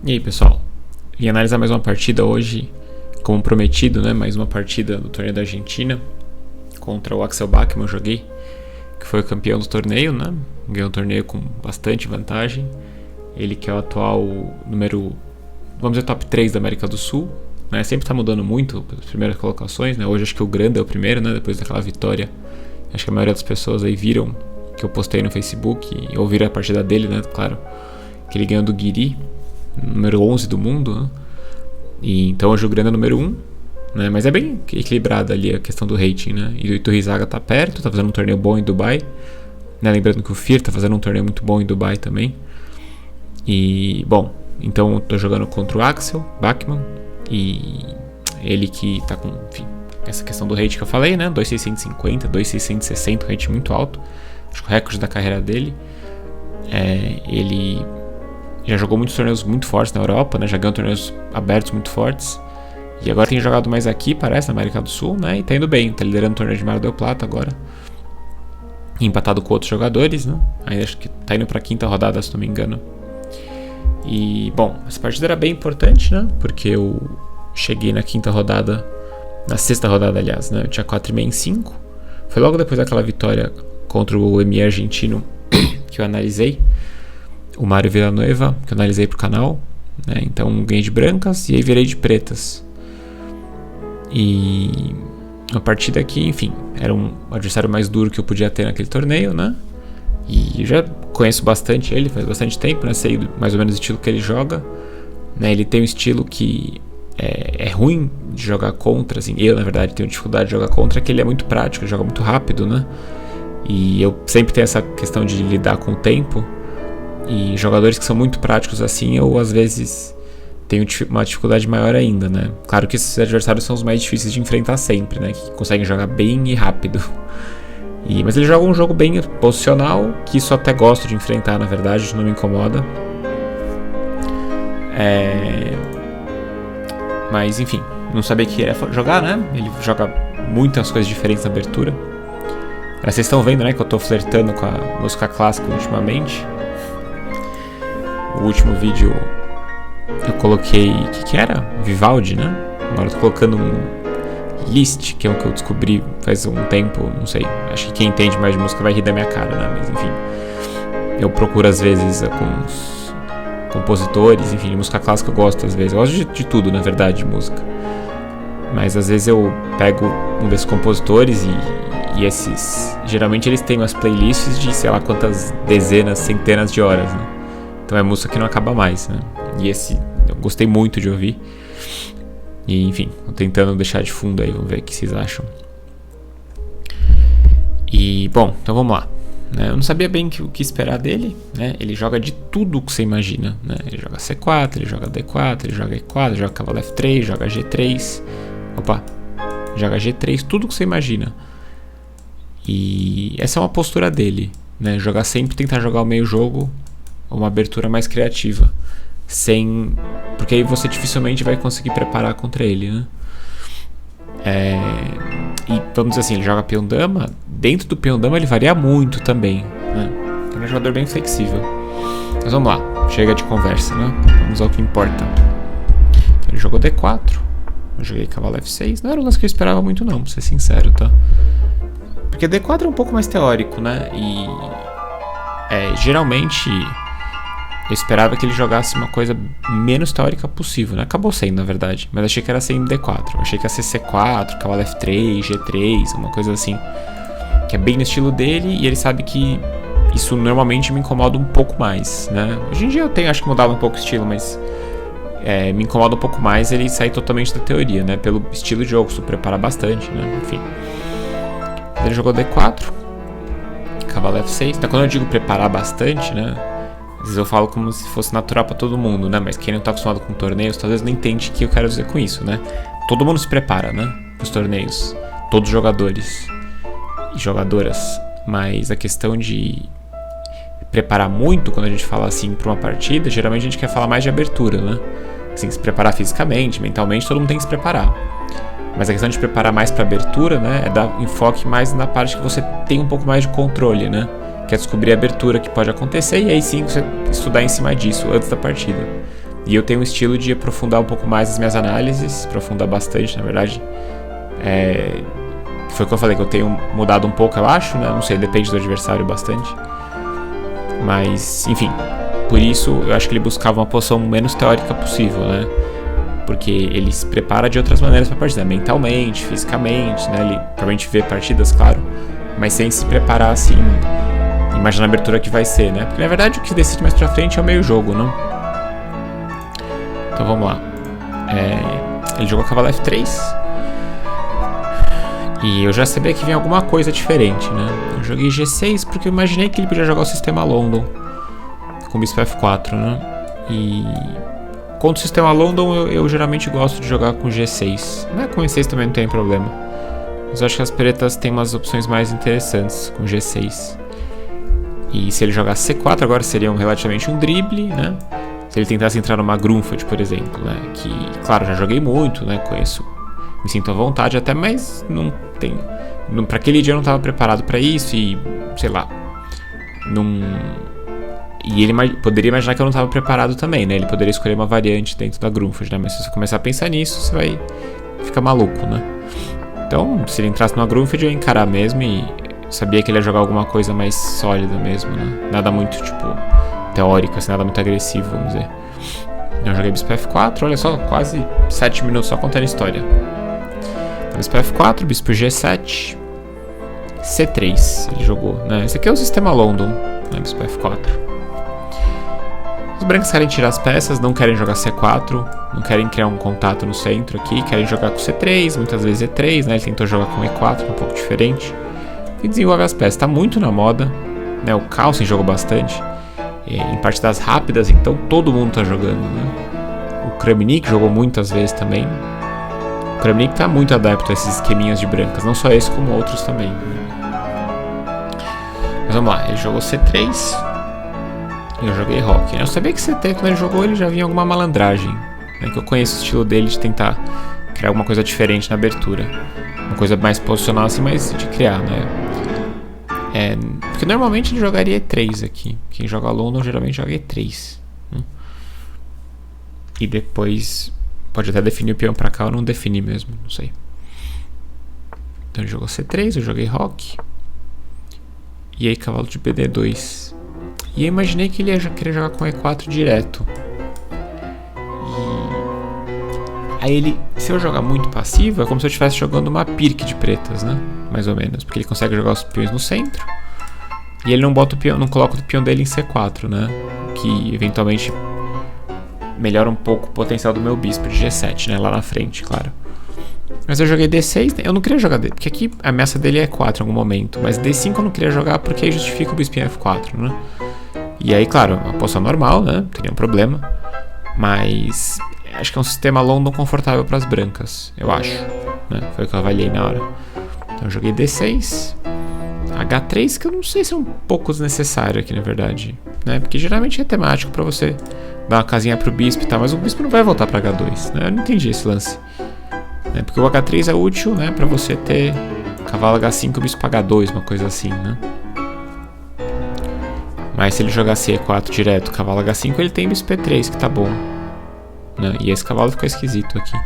E aí, pessoal? Vim analisar mais uma partida hoje, como prometido, né? Mais uma partida do torneio da Argentina contra o Axel Bachmann. Eu joguei, que foi o campeão do torneio, né? Ganhou o torneio com bastante vantagem. Ele que é o atual número, vamos dizer, top 3 da América do Sul, né? Sempre tá mudando muito as primeiras colocações, né? Hoje acho que o Grande é o primeiro, né? Depois daquela vitória. Acho que a maioria das pessoas aí viram que eu postei no Facebook e ouviram a partida dele, né? Claro, que ele ganhou do Guiri, número 11 do mundo, né? E então hoje o Grande é número 1, né? Mas é bem equilibrada ali a questão do rating, né? E o Iturrizaga tá perto, tá fazendo um torneio bom em Dubai, né? Lembrando que o Fir tá fazendo um torneio muito bom em Dubai também. E, bom, então eu tô jogando contra o Axel Bachmann, e ele que tá com, enfim, essa questão do rate que eu falei, né? 2.650, 2.660, um rate muito alto. Acho que o recorde da carreira dele. Ele já jogou muitos torneios muito fortes na Europa, né? Já ganhou torneios abertos muito fortes. E agora tem jogado mais aqui, parece, na América do Sul, né? E tá indo bem, tá liderando o torneio de Mar del Plata agora. Empatado com outros jogadores, né? Ainda acho que tá indo pra quinta rodada, se não me engano. E, bom, essa partida era bem importante, né? Porque eu cheguei na quinta rodada, na sexta rodada, aliás, né? Eu tinha 4,5 em 5. Foi logo depois daquela vitória contra o ME argentino que eu analisei. O Mário Villanueva, que eu analisei pro canal, né? Então ganhei de brancas e aí virei de pretas. E uma partida que, enfim, era um adversário mais duro que eu podia ter naquele torneio, né? E eu já conheço bastante ele, faz bastante tempo, né? Sei mais ou menos o estilo que ele joga, né? Ele tem um estilo que é ruim de jogar contra, assim. Eu, na verdade, tenho dificuldade de jogar contra, que ele é muito prático, ele joga muito rápido, né? E eu sempre tenho essa questão de lidar com o tempo. E jogadores que são muito práticos assim, eu às vezes tenho uma dificuldade maior ainda, né? Claro que esses adversários são os mais difíceis de enfrentar sempre, né? Que conseguem jogar bem e rápido. Mas ele joga um jogo bem posicional, que isso eu até gosto de enfrentar, na verdade, isso não me incomoda. Mas enfim, não sabia que ele ia jogar, né? Ele joga muitas coisas diferentes na abertura. Vocês estão vendo, né, que eu tô flertando com a música clássica ultimamente. O último vídeo eu coloquei, o que era? Vivaldi, né? Agora eu tô colocando um Liszt, que é o que eu descobri faz um tempo, não sei. Acho que quem entende mais de música vai rir da minha cara, né? Mas enfim, eu procuro às vezes alguns compositores, enfim, de música clássica eu gosto às vezes. Eu gosto de tudo, na verdade, de música. Mas às vezes eu pego um desses compositores e esses, geralmente eles têm umas playlists de sei lá quantas dezenas, centenas de horas, né? Então é música que não acaba mais, né? E esse eu gostei muito de ouvir. E enfim, tô tentando deixar de fundo aí, vamos ver o que vocês acham. E bom, então vamos lá, né? Eu não sabia bem o que esperar dele, né? Ele joga de tudo que você imagina, né? Ele joga C4, ele joga D4, ele joga E4, joga cavalo F3, joga G3. Opa, joga G3, tudo que você imagina. E essa é uma postura dele, né? Tentar jogar o meio jogo, uma abertura mais criativa, porque aí você dificilmente vai conseguir preparar contra ele, né? E vamos dizer assim, ele joga peão dama. Dentro do peão dama ele varia muito também, né? Ele é um jogador bem flexível. Mas vamos lá, chega de conversa, né? Vamos ao que importa. Então, ele jogou D4, eu joguei cavalo F6. Não era um lance que eu esperava muito não, pra ser sincero, tá? Porque D4 é um pouco mais teórico, né? E geralmente eu esperava que ele jogasse uma coisa menos teórica possível, né? Acabou sendo, na verdade. Mas achei que era sempre D4. Eu achei que ia ser C4, cavalo F3, G3, uma coisa assim. Que é bem no estilo dele, e ele sabe que isso normalmente me incomoda um pouco mais, né? Hoje em dia acho que mudava um pouco o estilo, mas me incomoda um pouco mais ele sair totalmente da teoria, né? Pelo estilo de jogo, isso prepara bastante, né? Enfim. Ele jogou D4, cavalo F6. Então quando eu digo preparar bastante, né? Às vezes eu falo como se fosse natural pra todo mundo, né? Mas quem não tá acostumado com torneios, talvez não entende o que eu quero dizer com isso, né? Todo mundo se prepara, né? Pros torneios. Todos os jogadores e jogadoras. Mas a questão de preparar muito, quando a gente fala assim pra uma partida, geralmente a gente quer falar mais de abertura, né? Assim, se preparar fisicamente, mentalmente, todo mundo tem que se preparar. Mas a questão de preparar mais pra abertura, né? É dar enfoque mais na parte que você tem um pouco mais de controle, né? Que é descobrir a abertura que pode acontecer e aí sim você estudar em cima disso antes da partida. E eu tenho um estilo de aprofundar um pouco mais as minhas análises, aprofundar bastante, na verdade. Foi o que eu falei, que eu tenho mudado um pouco, eu acho, né? Não sei, depende do adversário bastante. Mas, enfim, por isso eu acho que ele buscava uma posição menos teórica possível, né? Porque ele se prepara de outras maneiras pra partida, mentalmente, fisicamente, né? Ele provavelmente vê partidas, claro, mas sem se preparar assim, imaginar a abertura que vai ser, né? Porque na verdade o que decide mais pra frente é o meio jogo, não? Então vamos lá. Ele jogou cavalo F3. E eu já sabia que vinha alguma coisa diferente, né? Eu joguei G6 porque eu imaginei que ele podia jogar o sistema London com bispo F4, né? E contra o sistema London eu geralmente gosto de jogar com G6. Né? Com E6 também não tem problema. Mas eu acho que as pretas têm umas opções mais interessantes com G6. E se ele jogar C4 agora seria relativamente um drible, né? Se ele tentasse entrar numa Grunfeld, por exemplo, né? Que, claro, já joguei muito, né? Conheço, me sinto à vontade até, mas não tem... Pra aquele dia eu não estava preparado para isso e, sei lá, não... E ele poderia imaginar que eu não estava preparado também, né? Ele poderia escolher uma variante dentro da Grunfeld, né? Mas se você começar a pensar nisso, você vai ficar maluco, né? Então, se ele entrasse numa Grunfeld, eu ia encarar mesmo e sabia que ele ia jogar alguma coisa mais sólida mesmo, né? Nada muito, tipo, teórico, assim, nada muito agressivo, vamos dizer. Eu joguei bispo F4, olha só, quase 7 minutos só contando a história. Então, bispo F4, bispo G7, C3 ele jogou, né? Esse aqui é o sistema London, né? Bispo F4. Os brancos querem tirar as peças, não querem jogar C4, não querem criar um contato no centro aqui, querem jogar com C3, muitas vezes E3, né? Ele tentou jogar com E4, um pouco diferente. E desenvolve as peças, tá muito na moda, né? O Carlsen jogou bastante em partidas rápidas, então todo mundo tá jogando, né? O Kramnik jogou muitas vezes também. O Kramnik tá muito adepto a esses esqueminhas de brancas, não só esse como outros também, né? Mas vamos lá, ele jogou C3 e eu joguei Rock, né? Eu sabia que C3 quando ele jogou ele já vinha alguma malandragem, né? Que eu conheço o estilo dele de tentar criar alguma coisa diferente na abertura, uma coisa mais posicional assim, mas de criar, né? Porque normalmente ele jogaria E3 aqui. Quem joga London geralmente joga E3, né? E depois pode até definir o peão pra cá ou não definir mesmo, não sei. Então ele jogou C3, eu joguei Rock. E aí cavalo de BD2. E eu imaginei que ele ia querer jogar com E4 direto. E aí ele, se eu jogar muito passivo, é como se eu estivesse jogando uma pirque de pretas, né? Mais ou menos, porque ele consegue jogar os peões no centro. E ele não bota o peão, não coloca o peão dele em C4, né? Que eventualmente melhora um pouco o potencial do meu bispo de G7, né? Lá na frente, claro. Mas eu joguei D6, né? Eu não queria jogar D, porque aqui a ameaça dele é E4 em algum momento. Mas D5 eu não queria jogar porque aí justifica o bispo em F4, né? E aí, claro, uma posição normal, né? Não teria um problema. Mas acho que é um sistema London confortável para as brancas, eu acho, né? Foi o que eu avaliei na hora. Então eu joguei D6, H3, que eu não sei se é um pouco desnecessário aqui, na verdade, né? Porque geralmente é temático para você dar uma casinha pro bispo e tal, mas o bispo não vai voltar para H2, né? Eu não entendi esse lance, né? Porque o H3 é útil, né? Para você ter cavalo H5 e bispo H2, uma coisa assim, né? Mas se ele jogar C4 direto, cavalo H5, ele tem bispo E3, que tá bom, né? E esse cavalo ficou esquisito aqui.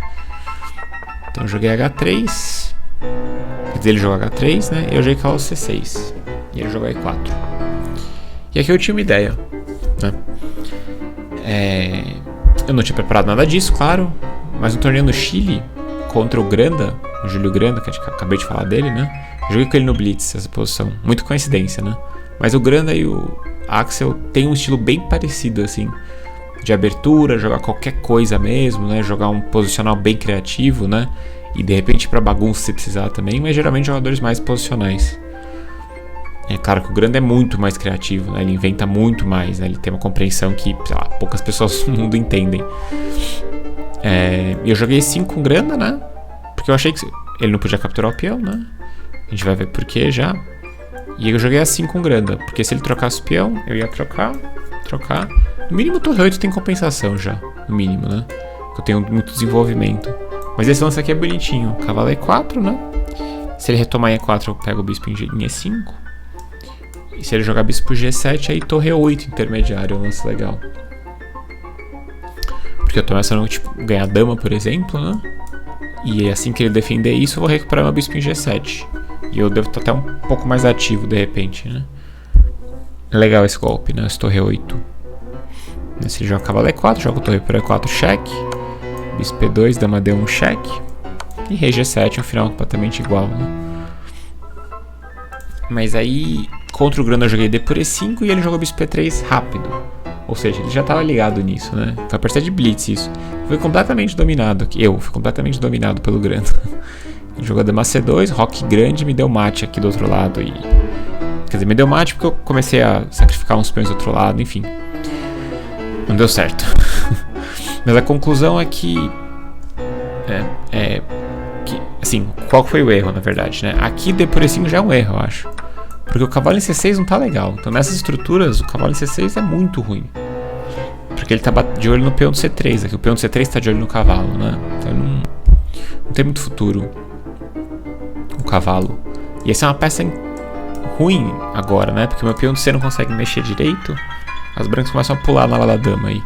Então eu joguei H3. Quer dizer, ele joga H3, né? E eu joguei cavalo C6. E ele jogou E4. E aqui eu tinha uma ideia, né? Eu não tinha preparado nada disso, claro. Mas no torneio no Chile, contra o Granda, o Júlio Granda, que eu acabei de falar dele, né? Eu joguei com ele no Blitz, essa posição. Muita coincidência, né? Mas o Granda e o Axel têm um estilo bem parecido, assim, de abertura, jogar qualquer coisa mesmo, né? Jogar um posicional bem criativo, né? E de repente pra bagunça se precisar também, mas geralmente jogadores mais posicionais. É claro que o Granda é muito mais criativo, né? Ele inventa muito mais, né? Ele tem uma compreensão que, sei lá, poucas pessoas no mundo entendem. E eu joguei 5 com o Granda, né? Porque eu achei que ele não podia capturar o peão, né? A gente vai ver por que já. E eu joguei assim com o Granda, porque se ele trocasse o peão, eu ia trocar. No mínimo torre 8 tem compensação já, no mínimo, né? Porque eu tenho muito desenvolvimento. Mas esse lance aqui é bonitinho. Cavalo E4, né? Se ele retomar em E4, eu pego o bispo em E5. E se ele jogar bispo G7, aí torre 8 intermediário, é um lance legal. Porque eu tô ameaçando, tipo, ganhar dama, por exemplo, né? E assim que ele defender isso, eu vou recuperar meu bispo em G7. E eu devo estar até um pouco mais ativo, de repente, né? É legal esse golpe, né? Esse torre 8. Se ele joga cavalo E4, joga o torre por E4, cheque. Bispo P2, dama D1, cheque. E rei G7, um final completamente igual, né? Mas aí, contra o grano eu joguei D por E5 e ele jogou bispo P3 rápido. Ou seja, ele já estava ligado nisso, né? Foi a partida de blitz isso. Foi completamente dominado aqui. Eu fui completamente dominado pelo grano. Ele jogou dama C2, roque grande, me deu mate aqui do outro lado. E... Quer dizer, me deu mate porque eu comecei a sacrificar uns peões do outro lado, enfim. Não deu certo. Mas a conclusão é que... assim, qual foi o erro, na verdade, né? Aqui D por E5 já é um erro, eu acho. Porque o cavalo em C6 não tá legal. Então nessas estruturas, o cavalo em C6 é muito ruim. Porque ele tá de olho no peão do C3. Aqui o peão do C3 tá de olho no cavalo, né? Então não tem muito futuro o cavalo. E essa é uma peça ruim agora, né? Porque o meu peão do C não consegue mexer direito. As brancas começam a pular na ala da dama aí.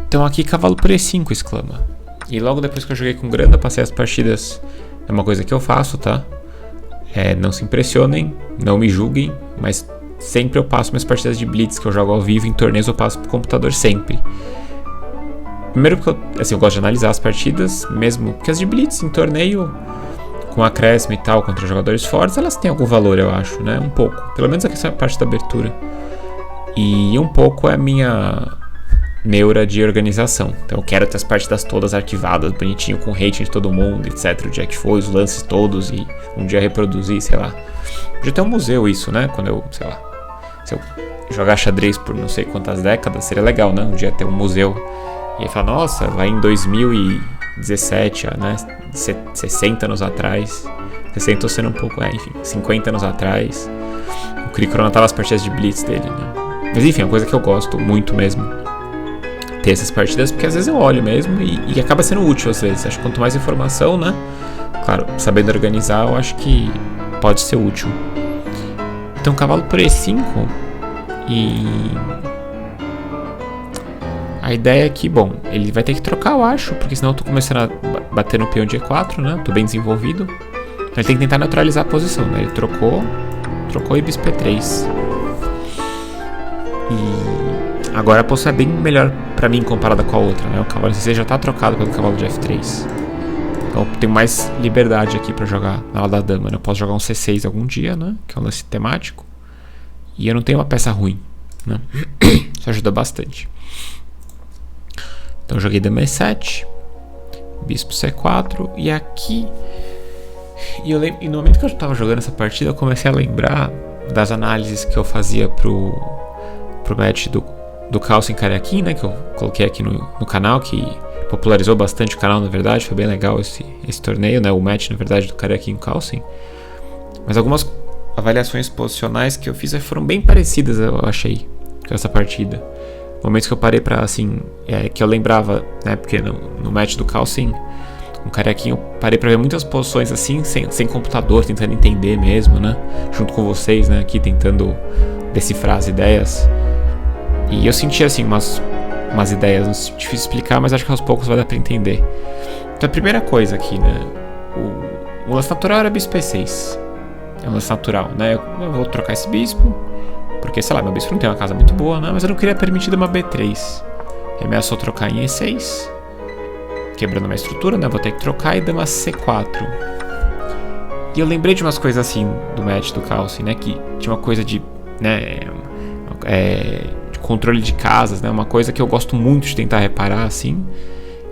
Então aqui cavalo por E5 exclama. E logo depois que eu joguei com grana, passei as partidas. É uma coisa que eu faço, tá? Não se impressionem, não me julguem, mas sempre eu passo minhas partidas de blitz que eu jogo ao vivo, em torneios eu passo pro computador sempre. Primeiro porque eu gosto de analisar as partidas, mesmo porque as de blitz em torneio, com acréscimo e tal, contra jogadores fortes, elas têm algum valor, eu acho, né? Um pouco, pelo menos aqui essa é a parte da abertura. E um pouco é a minha neura de organização. Então eu quero ter as partidas todas arquivadas, bonitinho, com rating de todo mundo, etc. O dia que foi, os lances todos e um dia reproduzir, sei lá. Podia ter um museu isso, né? Quando eu, sei lá, se eu jogar xadrez por não sei quantas décadas, seria legal, né? Um dia ter um museu. E aí falar, nossa, vai em 2017, né? 60 anos atrás. 60 ou sendo um pouco, enfim, 50 anos atrás. O Cri cronotava as partidas de blitz dele, né? Mas enfim, é uma coisa que eu gosto muito mesmo. Ter essas partidas, porque às vezes eu olho mesmo e acaba sendo útil às vezes. Acho que quanto mais informação, né? Claro, sabendo organizar, eu acho que pode ser útil. Então, cavalo por E5 e... A ideia é que, bom, ele vai ter que trocar, eu acho, porque senão eu tô começando a bater no peão de E4, né? Tô bem desenvolvido. Então ele tem que tentar neutralizar a posição, né? Ele trocou e bispo E3. E agora a posição é bem melhor pra mim comparada com a outra, né? O cavalo C6 já tá trocado pelo cavalo de F3. Então eu tenho mais liberdade aqui pra jogar na ala da dama, né? Eu posso jogar um C6 algum dia, né? Que é um lance temático. E eu não tenho uma peça ruim, né? Isso ajuda bastante. Então eu joguei dama E7, bispo C4 e aqui... E no momento que eu tava jogando essa partida, eu comecei a lembrar das análises que eu fazia pro match do Carlsen Karjakin, né, que eu coloquei aqui no canal, que popularizou bastante o canal, na verdade, foi bem legal esse torneio, né, o match, na verdade, do Karjakin e o Carlsen. Mas algumas avaliações posicionais que eu fiz foram bem parecidas, eu achei, com essa partida. Momentos que eu parei pra, assim, que eu lembrava, né, porque no match do Carlsen, com o Karjakin, eu parei pra ver muitas posições assim, sem computador, tentando entender mesmo, né, junto com vocês, né, aqui tentando decifrar as ideias. E eu senti assim umas ideias difícil de explicar, mas acho que aos poucos vai dar pra entender. Então a primeira coisa aqui, né? O lance natural era bispo E6. É um lance natural, né? Eu vou trocar esse bispo, porque, sei lá, meu bispo não tem uma casa muito boa, né? Mas eu não queria permitir dama B3. Ele ameaçou trocar em E6, quebrando uma estrutura, né? Vou ter que trocar e dama C4. E eu lembrei de umas coisas assim do match do Carlsen, né? Que tinha uma coisa de, né? De controle de casas, né? Uma coisa que eu gosto muito de tentar reparar, assim.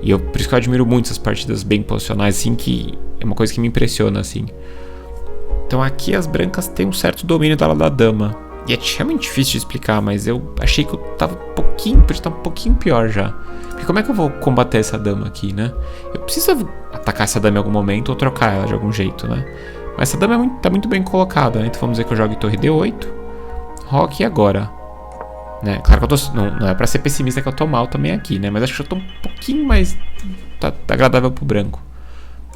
E por isso que eu admiro muito essas partidas bem posicionais, assim, que é uma coisa que me impressiona, assim. Então aqui as brancas têm um certo domínio da ala da dama. E é realmente difícil de explicar, mas eu achei que eu tava podia estar um pouquinho pior já. Porque como é que eu vou combater essa dama aqui, né? Eu preciso atacar essa dama em algum momento ou trocar ela de algum jeito, né? Mas essa dama tá muito bem colocada, né? Então vamos dizer que eu jogo torre D8, roque agora. Né? Claro que eu tô, não é pra ser pessimista que eu tô mal também aqui, né? Mas acho que eu tô um pouquinho mais tá agradável pro branco.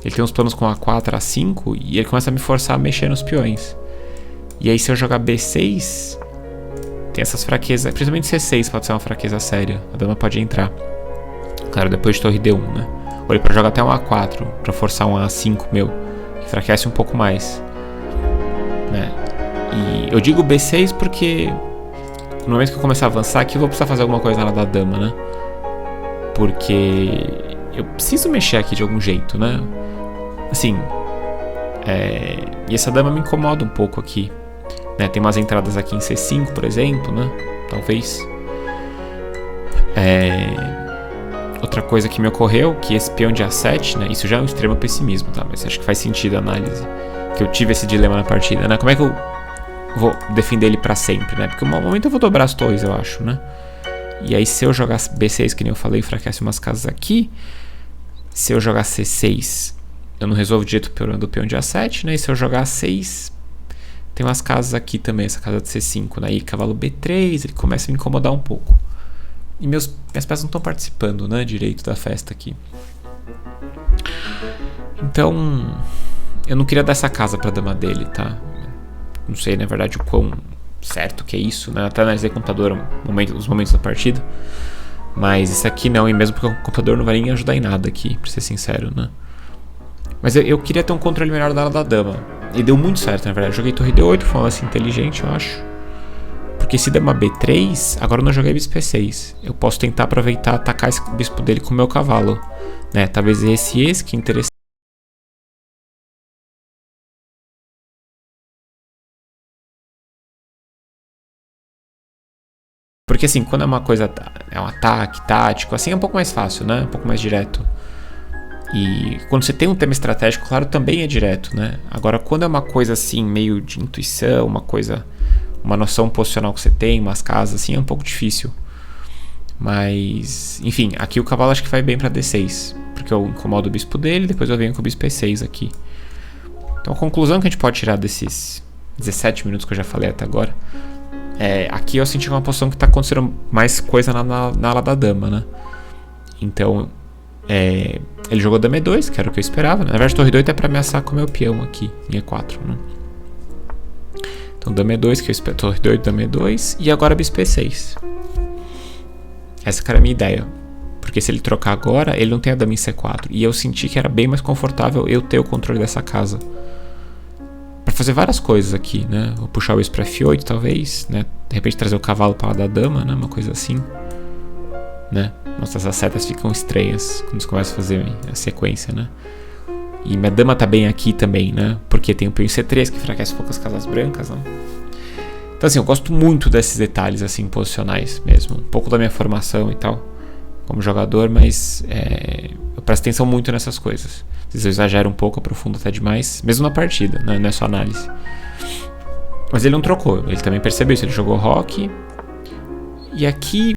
Ele tem uns planos com A4, A5 e ele começa a me forçar a mexer nos peões. E aí se eu jogar B6, tem essas fraquezas, principalmente C6 pode ser uma fraqueza séria. A dama pode entrar. Claro, depois de torre D1, né? Ou ele pode jogar até um A4 pra forçar um A5 meu, que enfraquece um pouco mais, né? E eu digo B6 porque no momento que eu começar a avançar aqui eu vou precisar fazer alguma coisa na hora da dama, né? Porque eu preciso mexer aqui de algum jeito, né? Assim, e essa dama me incomoda um pouco aqui, né? Tem umas entradas aqui em C5, por exemplo, né? Talvez. Outra coisa que me ocorreu, que esse peão de A7, né? Isso já é um extremo pessimismo, tá? Mas acho que faz sentido a análise. Que eu tive esse dilema na partida, né? Como é que eu vou defender ele pra sempre, né? Porque no momento eu vou dobrar as torres, eu acho, né? E aí se eu jogar B6, que nem eu falei, enfraquece umas casas aqui. Se eu jogar C6, eu não resolvo direito do peão de A7, né? E se eu jogar A6, tem umas casas aqui também, essa casa de C5, né? E cavalo B3, ele começa a me incomodar um pouco. E minhas peças não estão participando, né, direito da festa aqui. Então, eu não queria dar essa casa pra dama dele, tá? Não sei, na verdade, o quão certo que é isso, né? Até analisei o computador os momentos da partida. Mas isso aqui não, e mesmo porque o computador não vai nem ajudar em nada aqui, pra ser sincero, né? Mas eu queria ter um controle melhor da ala da dama. E deu muito certo, na verdade. Joguei torre D8, foi um lance inteligente, eu acho. Porque se dama B3, agora eu não joguei bispo E6. Eu posso tentar aproveitar, atacar esse bispo dele com o meu cavalo, né? Talvez esse que é interessante. Porque assim, quando é uma coisa, é um ataque tático, assim é um pouco mais fácil, né? Um pouco mais direto. E quando você tem um tema estratégico, claro, também é direto, né? Agora, quando é uma coisa assim, meio de intuição, uma noção posicional que você tem, umas casas assim, é um pouco difícil. Mas, enfim, aqui o cavalo acho que vai bem pra D6, porque eu incomodo o bispo dele, depois eu venho com o bispo E6 aqui. Então a conclusão que a gente pode tirar desses 17 minutos que eu já falei até agora aqui eu senti uma posição que tá acontecendo mais coisa na ala da dama, né? Então, ele jogou dama E2, que era o que eu esperava. Na verdade, torre D8 é pra ameaçar com o meu peão aqui, em E4, né? Então, dama E2, que eu espero, torre D8, dama E2, e agora bispo E6. Essa que era a minha ideia. Porque se ele trocar agora, ele não tem a dama em C4. E eu senti que era bem mais confortável eu ter o controle dessa casa. Pra fazer várias coisas aqui, né? Vou puxar o bispo pra F8, talvez, né? De repente trazer o cavalo para lá da dama, né? Uma coisa assim, né? Nossa, essas setas ficam estranhas quando você começa a fazer a sequência, né? E minha dama tá bem aqui também, né? Porque tem o peão em C3 que enfraquece um pouco as casas brancas, né? Então assim, eu gosto muito desses detalhes assim posicionais mesmo. Um pouco da minha formação e tal como jogador, mas eu presto atenção muito nessas coisas. Às vezes eu exagero um pouco, aprofundo até demais, mesmo na partida, né? Não é só análise. Mas ele não trocou, ele também percebeu isso, ele jogou rock. E aqui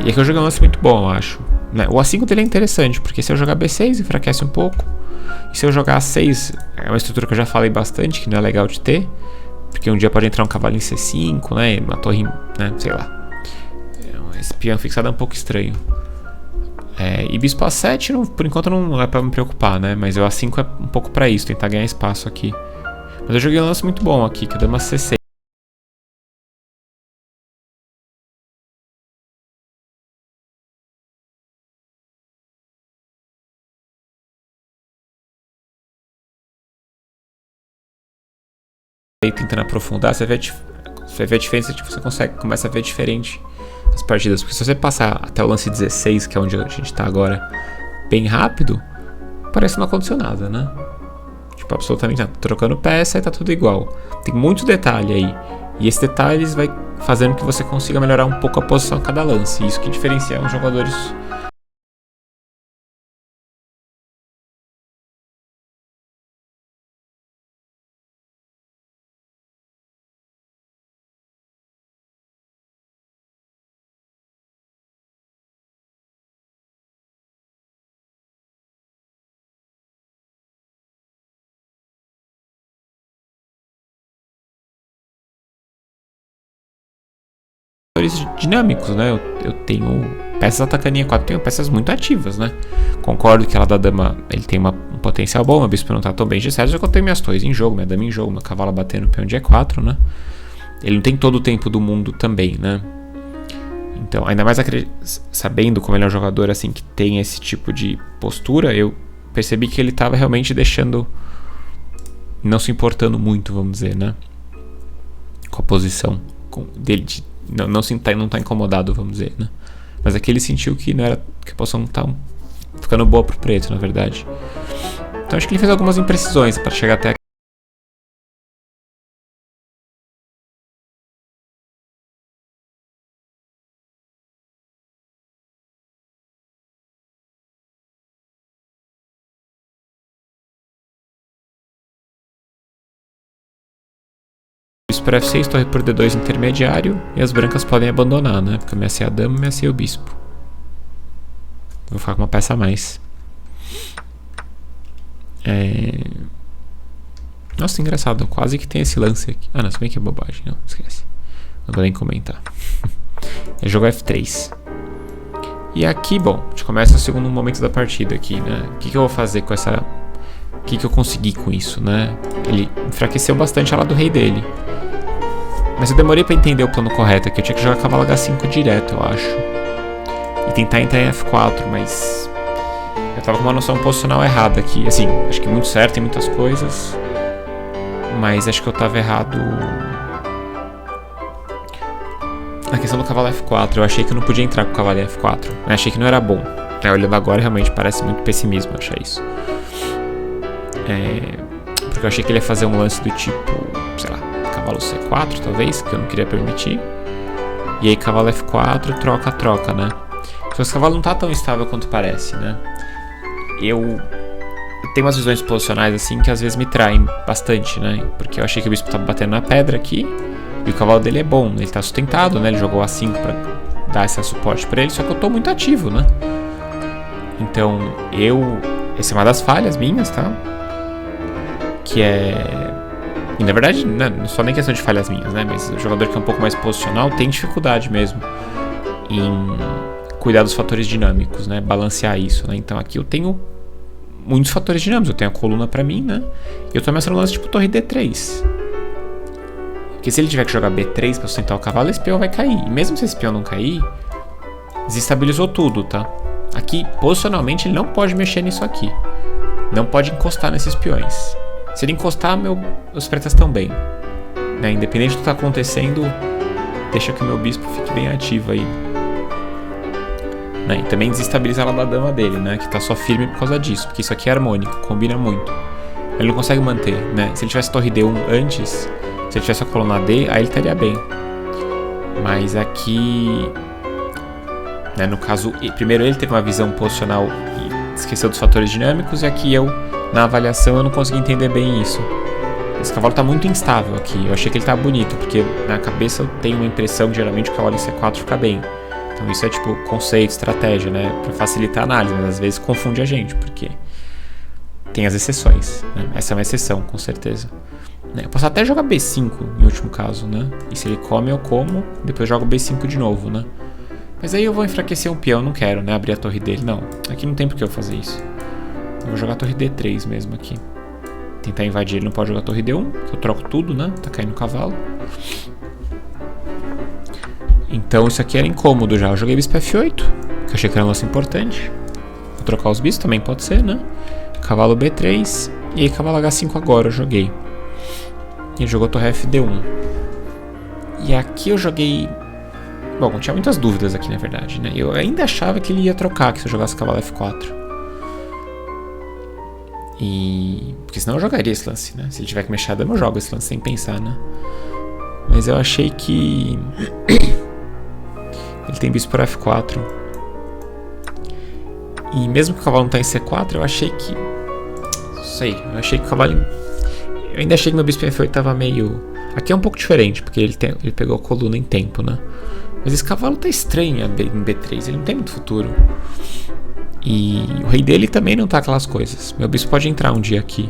E aqui eu joguei um lance muito bom, eu acho. Né? O A5 dele é interessante, porque se eu jogar B6, enfraquece um pouco. E se eu jogar A6, é uma estrutura que eu já falei bastante, que não é legal de ter. Porque um dia pode entrar um cavalo em C5, né? Uma torre, né? Sei lá. Esse peão fixado é um pouco estranho. E bispo A7, não, por enquanto não é pra me preocupar, né? Mas o A5 é um pouco pra isso, tentar ganhar espaço aqui. Mas eu joguei um lance muito bom aqui, que é dama C6. Tentando aprofundar, você vê a diferença que você começa a ver diferente as partidas. Porque se você passar até o lance 16, que é onde a gente tá agora, bem rápido, parece que não aconteceu nada, né? Tipo, absolutamente nada. Trocando peça e tá tudo igual. Tem muito detalhe aí. E esse detalhe vai fazendo que você consiga melhorar um pouco a posição a cada lance. Isso que diferencia os jogadores. Dinâmicos, né? Eu tenho peças atacando em E4, tenho peças muito ativas, né? Concordo que ela da dama, ele tem um potencial bom, meu bispo não tá tão bem de certo, só que eu tenho minhas torres em jogo, minha dama em jogo, meu cavalo batendo no peão de E4, né? Ele não tem todo o tempo do mundo também, né? Então, ainda mais sabendo como ele é um jogador assim que tem esse tipo de postura, eu percebi que ele tava realmente deixando, não se importando muito, vamos dizer, né? Com a posição dele de não tá incomodado, vamos dizer, né? Mas aqui ele sentiu que não era, que a posição tá ficando boa pro preto, na verdade. Então acho que ele fez algumas imprecisões para chegar até aqui. Bispo por F6, torre por D2 intermediário, e as brancas podem abandonar, né? Porque eu ameacei a dama e ameacei o bispo. Vou ficar com uma peça a mais. Nossa, engraçado, quase que tem esse lance aqui. Ah, não, se bem que é bobagem, não, esquece. Não vou nem comentar. É jogo F3. E aqui, bom, a gente começa o segundo momento da partida aqui, né? O que eu vou fazer com essa... O que eu consegui com isso, né? Ele enfraqueceu bastante a lá do rei dele. Mas eu demorei pra entender o plano correto aqui. Eu tinha que jogar cavalo H5 direto, eu acho. E tentar entrar em F4, mas... Eu tava com uma noção posicional errada aqui. Assim, acho que muito certo em muitas coisas. Mas acho que eu tava errado... Na questão do cavalo F4. Eu achei que eu não podia entrar com o cavalo F4. Eu achei que não era bom. Olhando agora, realmente parece muito pessimismo achar isso. Porque eu achei que ele ia fazer um lance do tipo, sei lá, cavalo C4 talvez, que eu não queria permitir. E aí cavalo F4, troca, né? Só que esse cavalo não tá tão estável quanto parece, né? Eu tenho umas visões posicionais assim que às vezes me traem bastante, né? Porque eu achei que o bispo tava batendo na pedra aqui e o cavalo dele é bom, ele tá sustentado, né? Ele jogou A5 pra dar esse suporte pra ele, só que eu tô muito ativo, né? Então essa é uma das falhas minhas, tá? Que é... E na verdade, não é só nem questão de falhas minhas, né? Mas o jogador que é um pouco mais posicional tem dificuldade mesmo em cuidar dos fatores dinâmicos, né? Balancear isso, né? Então aqui eu tenho muitos fatores dinâmicos. Eu tenho a coluna pra mim, né? E eu tô ameaçando um lance tipo torre D3. Porque se ele tiver que jogar B3 pra sustentar o cavalo, esse peão vai cair. E mesmo se esse peão não cair, desestabilizou tudo, tá? Aqui, posicionalmente, ele não pode mexer nisso aqui. Não pode encostar nesses peões. Se ele encostar, meus pretas estão bem, né? Independente do que está acontecendo, deixa que o meu bispo fique bem ativo aí, né? E também desestabiliza a ala da dama dele, né? Que está só firme por causa disso, porque isso aqui é harmônico, combina muito. Ele não consegue manter, né? Se ele tivesse torre D1 antes, se ele tivesse a coluna D, aí ele estaria bem. Mas aqui, né, no caso, primeiro ele teve uma visão posicional e esqueceu dos fatores dinâmicos, e aqui na avaliação eu não consegui entender bem isso. Esse cavalo está muito instável aqui. Eu achei que ele tá bonito, porque na cabeça eu tenho uma impressão que geralmente o cavalo em C4 fica bem. Então isso é tipo conceito, estratégia, né? Pra facilitar a análise, mas às vezes confunde a gente, porque tem as exceções, né? Essa é uma exceção, com certeza. Eu posso até jogar B5 em último caso, né? E se ele come, eu como, depois jogo B5 de novo, né? Mas aí eu vou enfraquecer um peão, não quero, né? Abrir a torre dele, não. Aqui não tem por que eu fazer isso. Eu vou jogar a torre D3 mesmo aqui. Tentar invadir, ele não pode jogar a torre D1, que eu troco tudo, né? Tá caindo o cavalo. Então isso aqui era incômodo já. Eu joguei bispo F8, que eu achei que era um lance importante. Vou trocar os bispos também, pode ser, né? Cavalo B3 e aí cavalo H5 agora eu joguei. E ele jogou torre FD1. E aqui eu joguei... Bom, tinha muitas dúvidas aqui na verdade, né? Eu ainda achava que ele ia trocar que se eu jogasse cavalo F4. Porque senão eu jogaria esse lance, né? Se ele tiver que mexer a dama, eu jogo esse lance sem pensar, né? Mas eu achei que... ele tem bispo por F4. E mesmo que o cavalo não tá em C4, eu achei que... Não sei, eu achei que o cavalo... Eu ainda achei que meu bispo em F8 tava meio... Aqui é um pouco diferente, porque ele pegou a coluna em tempo, né? Mas esse cavalo tá estranho em B3, ele não tem muito futuro. E o rei dele também não tá aquelas coisas. Meu bispo pode entrar um dia aqui.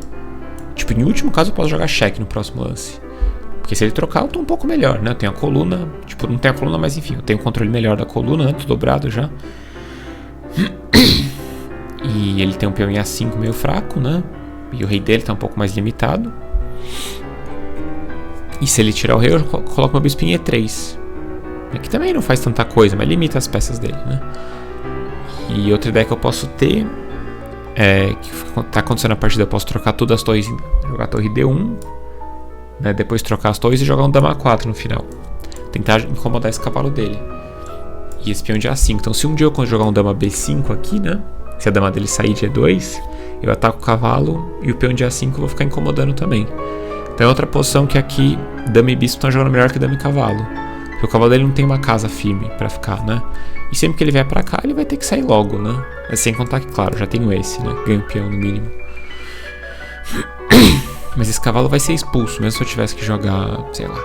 Tipo, em último caso eu posso jogar cheque no próximo lance. Porque se ele trocar eu tô um pouco melhor, né? Eu tenho a coluna, tipo, não tenho a coluna, mas enfim, eu tenho um controle melhor da coluna, né? Tô dobrado já. E ele tem um peão em A5 meio fraco, né? E o rei dele tá um pouco mais limitado. E se ele tirar o rei, eu coloco meu bispo em E3. Aqui também não faz tanta coisa, mas limita as peças dele, né? E outra ideia que eu posso ter é que tá acontecendo a partida, eu posso trocar todas as torres, jogar a torre D1, né? Depois trocar as torres e jogar um dama A4 no final. Tentar incomodar esse cavalo dele. E esse peão de A5. Então se um dia eu jogar um dama B5 aqui, né? Se a dama dele sair de E2, eu ataco o cavalo e o peão de A5 eu vou ficar incomodando também. Então é outra posição que aqui dama e bispo estão jogando melhor que dama e cavalo. Porque o cavalo dele não tem uma casa firme pra ficar, né? E sempre que ele vier pra cá, ele vai ter que sair logo, né? Mas sem contar que, claro, já tenho esse, né? Ganho peão no mínimo. Mas esse cavalo vai ser expulso, mesmo se eu tivesse que jogar, sei lá,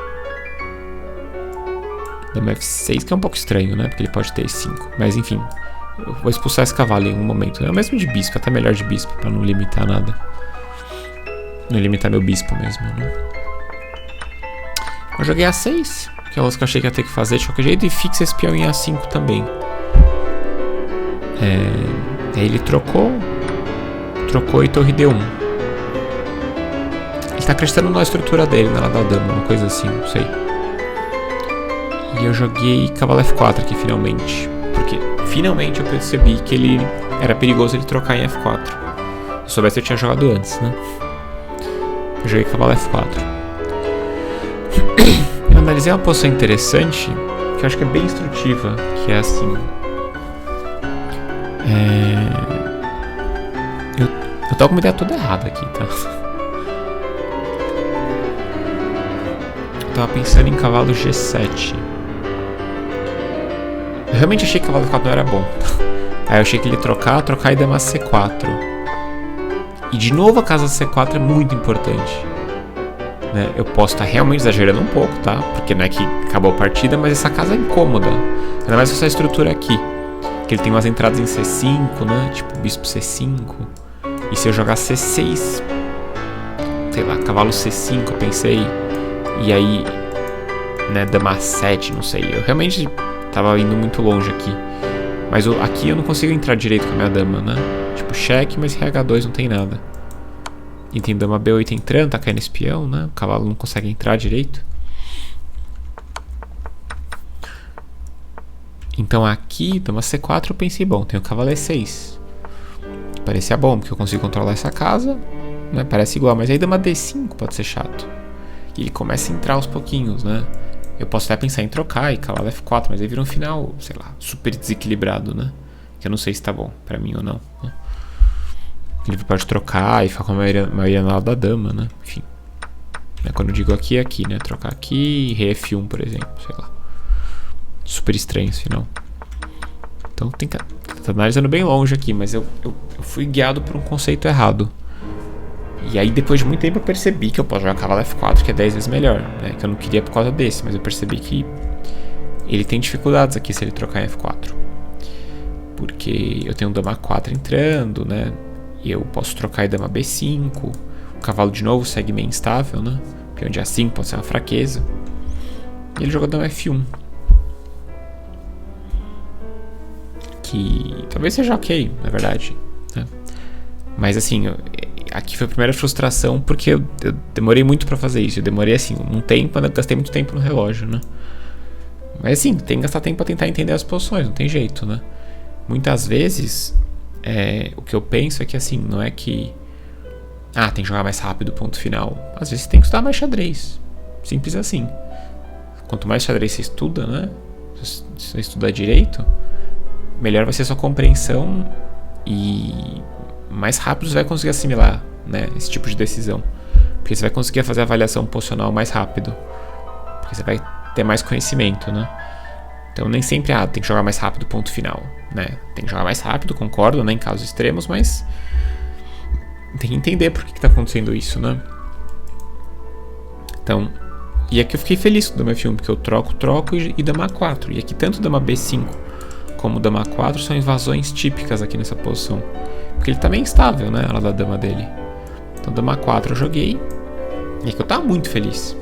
dama F6, que é um pouco estranho, né? Porque ele pode ter E5. Mas enfim, eu vou expulsar esse cavalo em um momento. É o mesmo de bispo, até melhor de bispo, pra não limitar nada. Não limitar meu bispo mesmo, né? Eu joguei A6, que é o que eu achei que ia ter que fazer de qualquer jeito, e fixa esse peão em A5 também. Aí ele trocou e torre D1. Ele tá acreditando na estrutura dele, na da dama, uma coisa assim, não sei. E eu joguei cavalo F4 aqui finalmente, porque finalmente eu percebi que ele era perigoso ele trocar em F4. Se eu soubesse eu tinha jogado antes, né? Eu joguei cavalo F4. Eu analisei uma posição interessante, que eu acho que é bem instrutiva, que é assim... Eu tô com uma ideia toda errada aqui, tá? Eu tava pensando em cavalo G7. Eu realmente achei que cavalo F4 não era bom. Aí eu achei que ele ia trocar e dama C4. E de novo a casa C4 é muito importante, né? Eu posso estar realmente exagerando um pouco, tá? Porque não é que acabou a partida, mas essa casa é incômoda. Ainda mais com essa estrutura aqui, que ele tem umas entradas em C5, né? Tipo bispo C5. E se eu jogar C6, sei lá, cavalo C5, eu pensei. E aí, né, dama A7, não sei. Eu realmente tava indo muito longe aqui. Mas aqui eu não consigo entrar direito com a minha dama, né? Tipo, cheque, mas RH2 não tem nada. E tem dama B8 entrando, tá caindo esse peão, né? O cavalo não consegue entrar direito. Então aqui, dama C4, eu pensei, bom, tem o cavalo E6. Parecia bom, porque eu consigo controlar essa casa, né? Parece igual, mas aí dama D5 pode ser chato. E ele começa a entrar aos pouquinhos, né? Eu posso até pensar em trocar e cavalo F4, mas aí vira um final, sei lá, super desequilibrado, né? Que eu não sei se tá bom pra mim ou não, né? Ele pode trocar e ficar com a maioria na lado da dama, né? Enfim. Quando eu digo aqui, é aqui, né? Trocar aqui e rei F1, por exemplo, sei lá. Super estranho esse final. Então tem que... Tá analisando bem longe aqui, mas eu fui guiado por um conceito errado. E aí depois de muito tempo eu percebi que eu posso jogar cavalo F4, que é 10 vezes melhor, né? Que eu não queria por causa desse, mas eu percebi que ele tem dificuldades aqui se ele trocar em F4. Porque eu tenho dama 4 entrando, né? E eu posso trocar em dama B5. O cavalo de novo segue meio instável, né? Porque onde é A5 pode ser uma fraqueza. E ele jogou dama F1. Que talvez seja ok, na verdade, né? Mas assim, aqui foi a primeira frustração porque eu demorei muito pra fazer isso. Eu demorei assim, um tempo, eu gastei muito tempo no relógio, né? Mas assim, tem que gastar tempo pra tentar entender as posições, não tem jeito, né? Muitas vezes, o que eu penso é que assim, não é que tem que jogar mais rápido, ponto final. Às vezes você tem que estudar mais xadrez. Simples assim. Quanto mais xadrez você estuda, né? Se você estudar direito, melhor vai ser a sua compreensão e mais rápido você vai conseguir assimilar, né, esse tipo de decisão. Porque você vai conseguir fazer a avaliação posicional mais rápido. Porque você vai ter mais conhecimento, né? Então nem sempre tem que jogar mais rápido, ponto final, né? Tem que jogar mais rápido, concordo, né, em casos extremos, mas tem que entender por que tá acontecendo isso, né? Então, e aqui eu fiquei feliz com o dama F1, porque eu troco e dama A4. E aqui tanto dama B5 como dama A4 são invasões típicas aqui nessa posição. Porque ele tá bem instável, né, ela da dama dele. Então dama A4 eu joguei, e aqui eu tava muito feliz.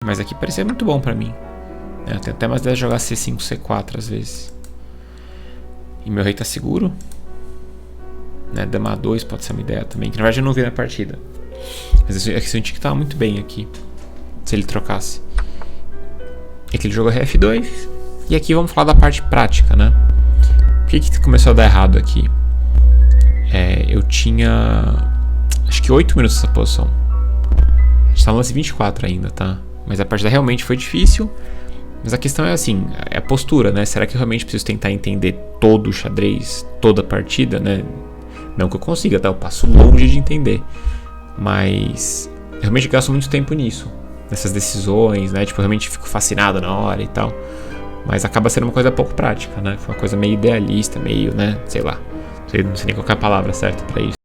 Mas aqui parecia muito bom pra mim. Eu tenho até mais ideia de jogar C5, C4 às vezes. E meu rei tá seguro. Né? Dama A2 pode ser uma ideia também. Que na verdade eu não vi na partida. Mas eu senti que tava muito bem aqui. Se ele trocasse. E aqui ele jogou F2. E aqui vamos falar da parte prática, né? Por que começou a dar errado aqui? Eu tinha acho que 8 minutos nessa posição. A gente tá no lance 24 ainda, tá? Mas a partida realmente foi difícil. Mas a questão é assim, é a postura, né? Será que eu realmente preciso tentar entender todo o xadrez, toda a partida, né? Não que eu consiga, tá? Eu passo longe de entender. Mas eu realmente gasto muito tempo nisso. Nessas decisões, né? Tipo, eu realmente fico fascinado na hora e tal. Mas acaba sendo uma coisa pouco prática, né? Uma coisa meio idealista, meio, né? Sei lá. Não sei nem qual é a palavra certa pra isso.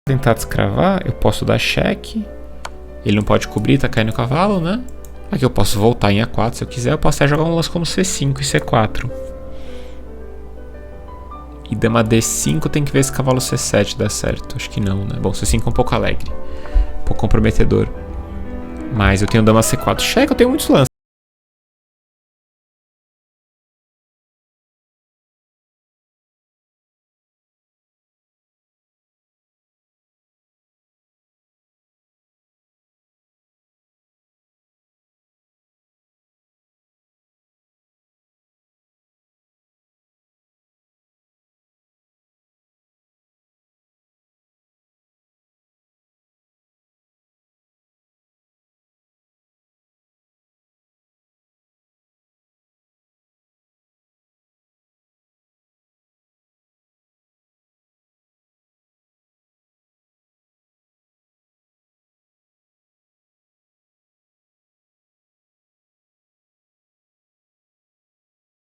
Tentar descravar, eu posso dar cheque. Ele não pode cobrir, tá caindo o cavalo, né? Aqui eu posso voltar em A4 se eu quiser. Eu posso até jogar um lance como C5 e C4. E dama D5 tem que ver se cavalo C7 dá certo. Acho que não, né? Bom, C5 é um pouco alegre. Um pouco comprometedor. Mas eu tenho dama C4 cheque, eu tenho muitos lances.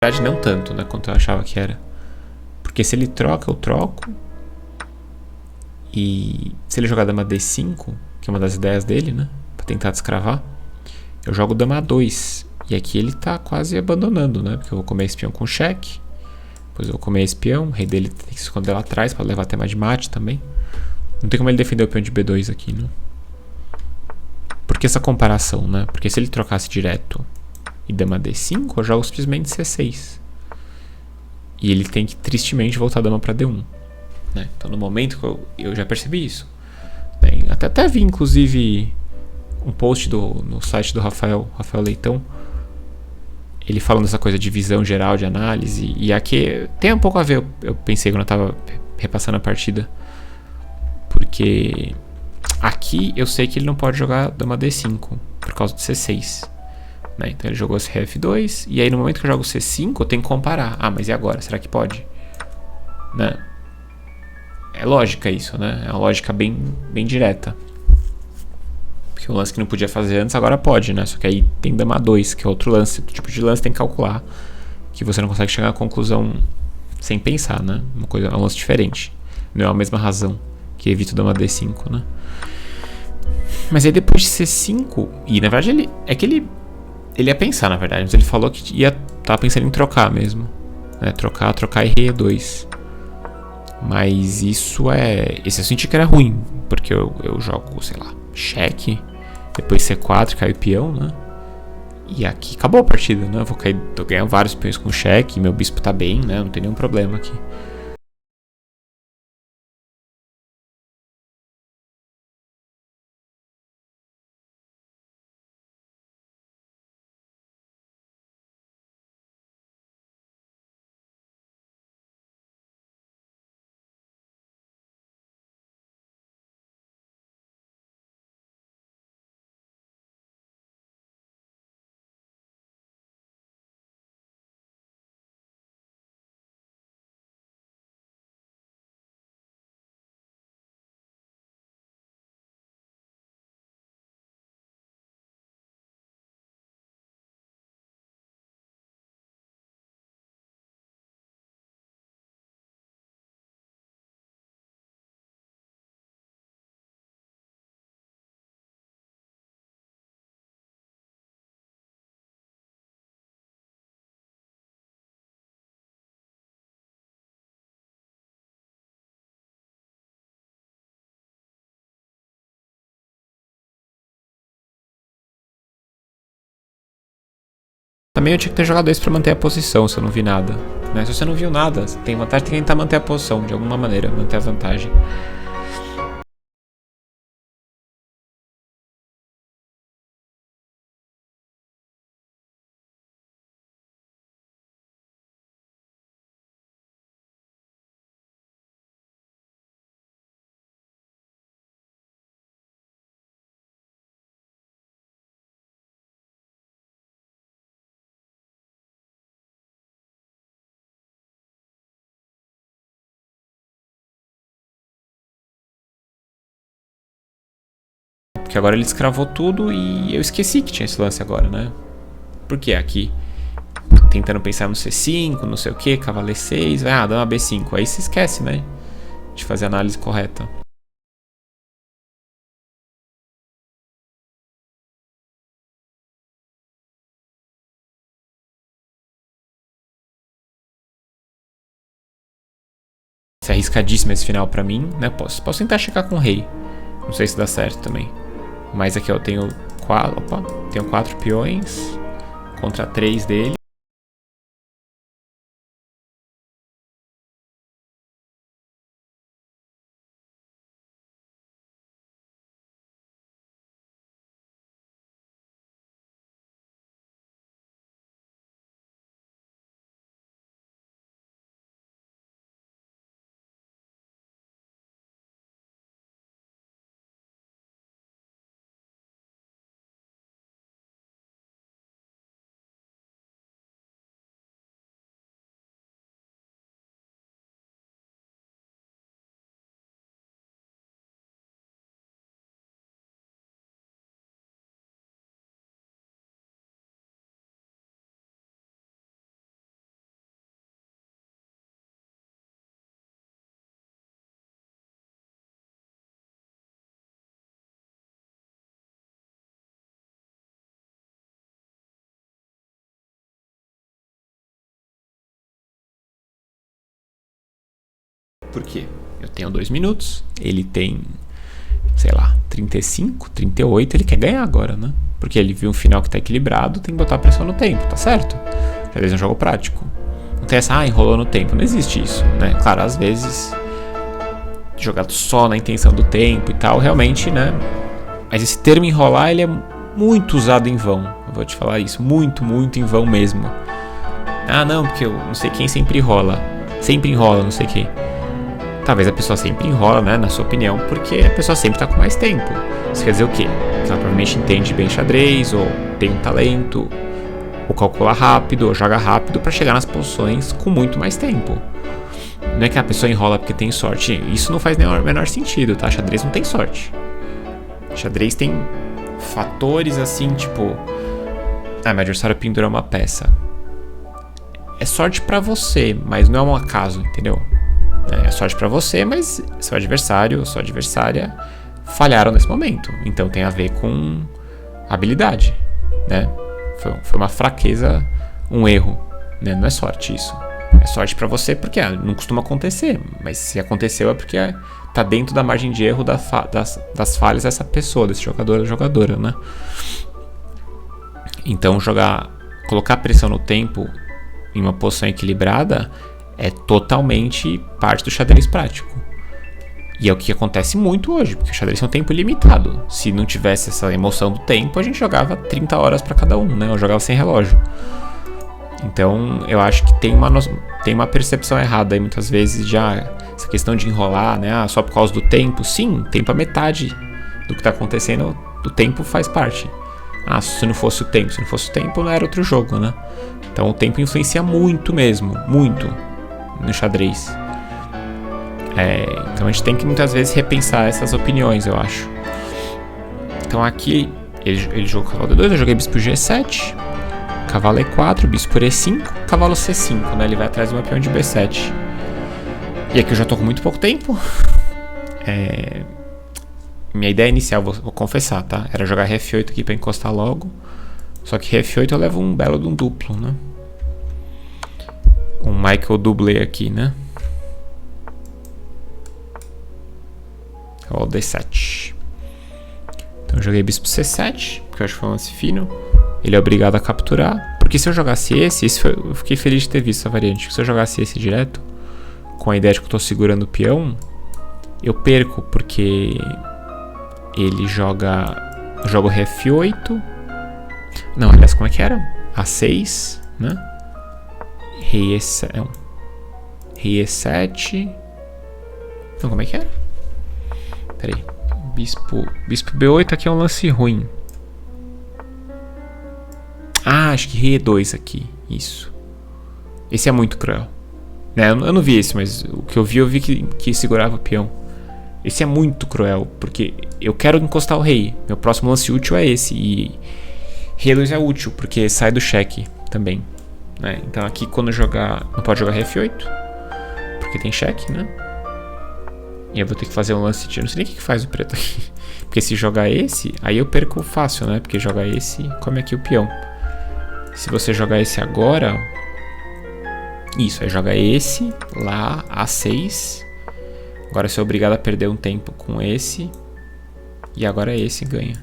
Na verdade, não tanto, né? Quanto eu achava que era. Porque se ele troca, eu troco. E se ele jogar dama D5, que é uma das ideias dele, né? Pra tentar descravar, eu jogo dama A2. E aqui ele tá quase abandonando, né? Porque eu vou comer espião com cheque. Depois eu vou comer espião. O rei dele tem que se esconder lá atrás pra levar até mais de mate também. Não tem como ele defender o peão de B2 aqui, né? Por que essa comparação, né? Porque se ele trocasse direto e dama D5, eu jogo simplesmente C6. E ele tem que tristemente voltar a dama pra D1. Né? Então no momento que eu já percebi isso. Até vi inclusive um post no site do Rafael Leitão, ele falando dessa coisa de visão geral, de análise, e aqui tem um pouco a ver, eu pensei quando eu tava repassando a partida, porque aqui eu sei que ele não pode jogar dama D5 por causa do C6, né? Então ele jogou esse F2, e aí no momento que eu jogo C5 eu tenho que comparar, mas e agora, será que pode? Né? É lógica isso, né? É uma lógica bem direta. Porque o lance que não podia fazer antes, agora pode, né? Só que aí tem dama 2, que é outro lance, outro tipo de lance tem que calcular. Que você não consegue chegar à conclusão sem pensar, né? É um lance diferente. Não é a mesma razão que evita o dama D5, né? Mas aí depois de C5, e na verdade ele ia pensar, na verdade, mas ele falou que tava pensando em trocar mesmo. Né? Trocar e rei E2. Mas isso esse eu senti que era ruim, porque eu jogo, sei lá, cheque, depois C4, cai o peão, né? E aqui acabou a partida, né? Tô ganhando vários peões com cheque, meu bispo tá bem, né? Não tem nenhum problema aqui. Também eu tinha que ter jogado esse pra manter a posição, se eu não vi nada. Né? Se você não viu nada, tem vantagem, tem que tentar manter a posição, de alguma maneira, manter a vantagem. Porque agora ele escravou tudo e eu esqueci que tinha esse lance agora, né? Porque aqui, tentando pensar no C5, não sei o que, cavaleiro 6, dama B5. Aí se esquece, né? De fazer a análise correta. Isso é arriscadíssimo esse final pra mim, né? Posso tentar checar com o rei. Não sei se dá certo também. Mas aqui eu tenho tenho 4 peões contra 3 dele. Por quê? Eu tenho 2 minutos, ele tem, sei lá, 35, 38, ele quer ganhar agora, né? Porque ele viu um final que tá equilibrado, tem que botar pressão no tempo, tá certo? Xadrez é um jogo prático. Não tem essa, enrolou no tempo, não existe isso, né? Claro, às vezes, jogado só na intenção do tempo e tal, realmente, né? Mas esse termo enrolar, ele é muito usado em vão. Eu vou te falar isso, muito, muito em vão mesmo. Ah, não, porque eu não sei quem sempre enrola. Sempre enrola, não sei quem. Talvez a pessoa sempre enrola, né, na sua opinião, porque a pessoa sempre tá com mais tempo. Isso quer dizer o quê? Que ela provavelmente entende bem xadrez, ou tem um talento, ou calcula rápido, ou joga rápido para chegar nas posições com muito mais tempo. Não é que a pessoa enrola porque tem sorte. Isso não faz o menor sentido, tá? Xadrez não tem sorte. Xadrez tem fatores assim, tipo... meu adversário pendurou uma peça. É sorte pra você, mas não é um acaso, entendeu? É sorte pra você, mas seu adversário ou sua adversária falharam nesse momento. Então tem a ver com habilidade, né? Foi uma fraqueza, um erro, né? Não é sorte isso. É sorte pra você porque não costuma acontecer. Mas se aconteceu é porque tá dentro da margem de erro das falhas dessa pessoa, desse jogador ou jogadora, né? Então colocar pressão no tempo em uma posição equilibrada é totalmente parte do xadrez prático. E é o que acontece muito hoje, porque o xadrez tem um tempo limitado. Se não tivesse essa emoção do tempo, a gente jogava 30 horas para cada um, né? Eu jogava sem relógio. Então, eu acho que tem uma percepção errada aí muitas vezes de essa questão de enrolar, né? Só por causa do tempo. Sim, tempo é metade do que está acontecendo, o tempo faz parte. Se não fosse o tempo, não era outro jogo, né? Então o tempo influencia muito mesmo, muito no xadrez. Então a gente tem que muitas vezes repensar essas opiniões, eu acho. Então aqui ele jogou cavalo D2, eu joguei bispo G7, cavalo E4, bispo E5, cavalo C5, né? Ele vai atrás do meu peão de B7. E aqui eu já tô com muito pouco tempo. Minha ideia inicial, vou confessar, tá? Era jogar F8 aqui pra encostar logo. Só que F8 eu levo um belo de um duplo, né? Um Michael Dublé aqui, né? O D7. Então eu joguei bispo C7, porque eu acho que foi um lance fino. Ele é obrigado a capturar. Porque se eu jogasse eu fiquei feliz de ter visto essa variante. Se eu jogasse esse direto, com a ideia de que eu tô segurando o peão, eu perco, porque ele joga... Eu jogo F8. Não, aliás, como é que era? A6, né? Rei E7. Rei E7. Não, como é que era? Pera aí. Bispo B8 aqui é um lance ruim. Acho que Rei E2 aqui. Isso. Esse é muito cruel. Né? Eu não vi esse, mas o que eu vi que segurava o peão. Esse é muito cruel, porque eu quero encostar o rei. Meu próximo lance útil é esse. E Rei E2 é útil, porque sai do cheque também, né? Então aqui quando jogar... Não pode jogar Rei F8, porque tem cheque, né? E eu vou ter que fazer um lance de... Eu não sei nem o que faz o preto aqui. Porque se jogar esse, aí eu perco fácil, né? Porque jogar esse, come aqui o peão. Se você jogar esse agora... Isso, aí joga esse, lá, A6. Agora eu sou obrigado a perder um tempo com esse. E agora esse ganha,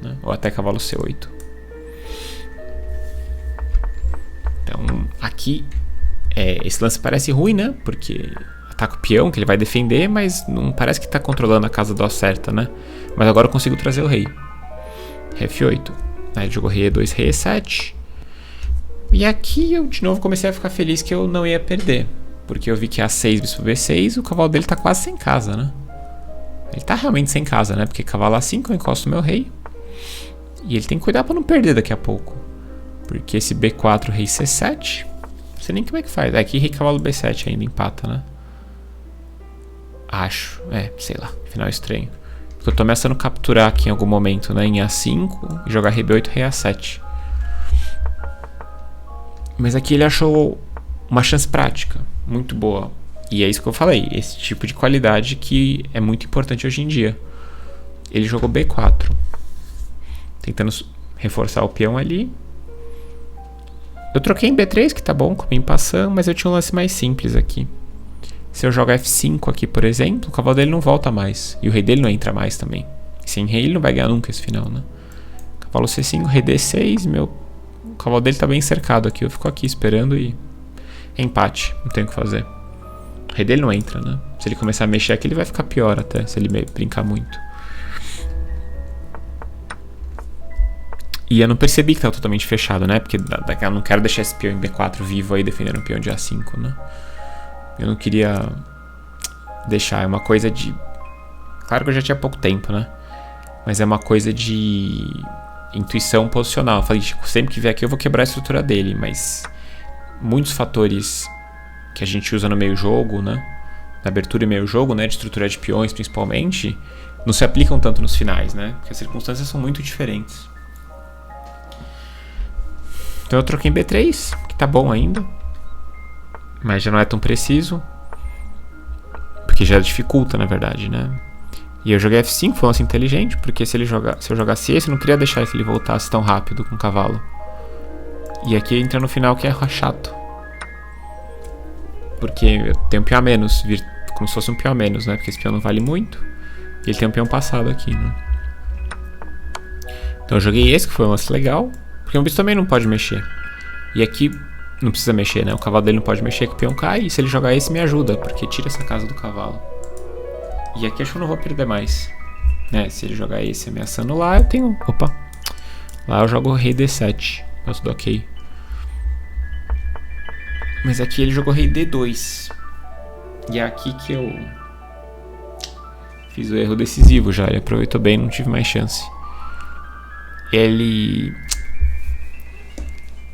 né? Ou até cavalo C8. Então, aqui... esse lance parece ruim, né? Porque... Ataca o peão, que ele vai defender, mas não parece que tá controlando a casa do certa, né? Mas agora eu consigo trazer o rei. Rei F8. Aí ele jogou Rei E2, Rei E7. E aqui eu de novo comecei a ficar feliz que eu não ia perder. Porque eu vi que A6, bispo B6, o cavalo dele tá quase sem casa, né? Ele tá realmente sem casa, né? Porque cavalo A5 eu encosto o meu rei. E ele tem que cuidar pra não perder daqui a pouco. Porque esse B4, Rei C7... Não sei nem como é que faz. Aqui Rei cavalo B7 ainda empata, né? Acho, sei lá, final estranho. Porque eu tô ameaçando capturar aqui em algum momento, né? Em A5 e jogar Rei B8, Rei A7. Mas aqui ele achou uma chance prática, muito boa. E é isso que eu falei, esse tipo de qualidade que é muito importante hoje em dia. Ele jogou B4, tentando reforçar o peão ali. Eu troquei em B3, que tá bom, com o passando, mas eu tinha um lance mais simples aqui. Se eu jogar F5 aqui, por exemplo, o cavalo dele não volta mais. E o rei dele não entra mais também. Sem rei ele não vai ganhar nunca esse final, né? Cavalo C5, rei D6, o cavalo dele tá bem cercado aqui. Eu fico aqui esperando e... empate, não tem o que fazer. O rei dele não entra, né? Se ele começar a mexer aqui, ele vai ficar pior até, se ele brincar muito. E eu não percebi que tava totalmente fechado, né? Porque eu não quero deixar esse peão em B4 vivo aí, defendendo o peão de A5, né? Eu não queria deixar, é uma coisa de... Claro que eu já tinha pouco tempo, né? Mas é uma coisa de intuição posicional. Eu falei, tipo, sempre que vier aqui eu vou quebrar a estrutura dele, mas muitos fatores que a gente usa no meio jogo, né? Na abertura e meio jogo, né? De estrutura de peões, principalmente, não se aplicam tanto nos finais, né? Porque as circunstâncias são muito diferentes. Então eu troquei em B3, que tá bom ainda. Mas já não é tão preciso. Porque já dificulta, na verdade, né? E eu joguei F5, foi um lance inteligente, porque se eu jogasse esse, eu não queria deixar que ele voltasse tão rápido com o cavalo. E aqui entra no final que é chato. Porque eu tenho um peão a menos, como se fosse um peão a menos, né? Porque esse peão não vale muito. E ele tem um peão passado aqui, né? Então eu joguei esse, que foi um lance legal. Porque o bicho também não pode mexer. E aqui não precisa mexer, né? O cavalo dele não pode mexer, que o peão cai. E se ele jogar esse, me ajuda, porque tira essa casa do cavalo. E aqui acho que eu não vou perder mais, né? Se ele jogar esse ameaçando lá, eu tenho... Opa! Lá eu jogo o rei D7. Tá tudo ok. Mas aqui ele jogou rei D2. E é aqui que eu fiz o erro decisivo já. Ele aproveitou bem, não tive mais chance. Ele...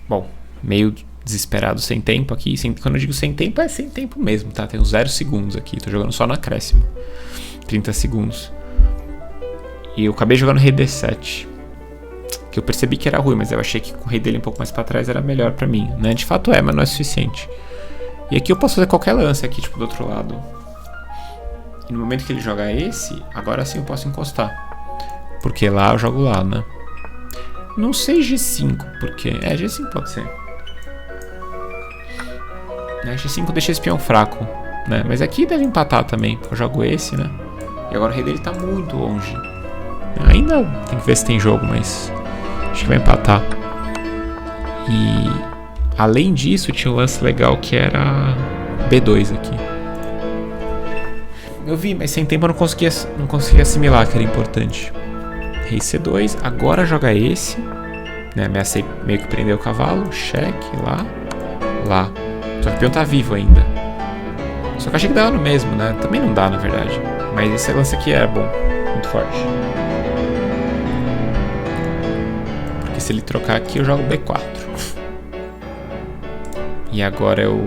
Bom, meio desesperado, sem tempo aqui. Quando eu digo sem tempo, é sem tempo mesmo, tá? Tem uns 0 segundos aqui. Tô jogando só no acréscimo. 30 segundos. E eu acabei jogando rei D7. Que eu percebi que era ruim, mas eu achei que com o rei dele um pouco mais pra trás era melhor pra mim, né? De fato é, mas não é suficiente. E aqui eu posso fazer qualquer lance aqui, tipo, do outro lado. E no momento que ele jogar esse, agora sim eu posso encostar. Porque lá eu jogo lá, né? Não sei G5, porque... G5 pode ser. G5 deixa esse peão fraco, né? Mas aqui deve empatar também, porque eu jogo esse, né? E agora o rei dele tá muito longe. Ainda tem que ver se tem jogo, mas... acho que vai empatar. E... além disso, tinha um lance legal que era... B2 aqui. Eu vi, mas sem tempo eu não conseguia assimilar que era importante. Rei C2, agora joga esse, né? Ameacei meio que prender o cavalo, cheque, lá. Só que o peão tá vivo ainda. Só que eu achei que dava no mesmo, né? Também não dá, na verdade. Mas esse lance aqui era bom, muito forte. Porque se ele trocar aqui, eu jogo B4. E agora eu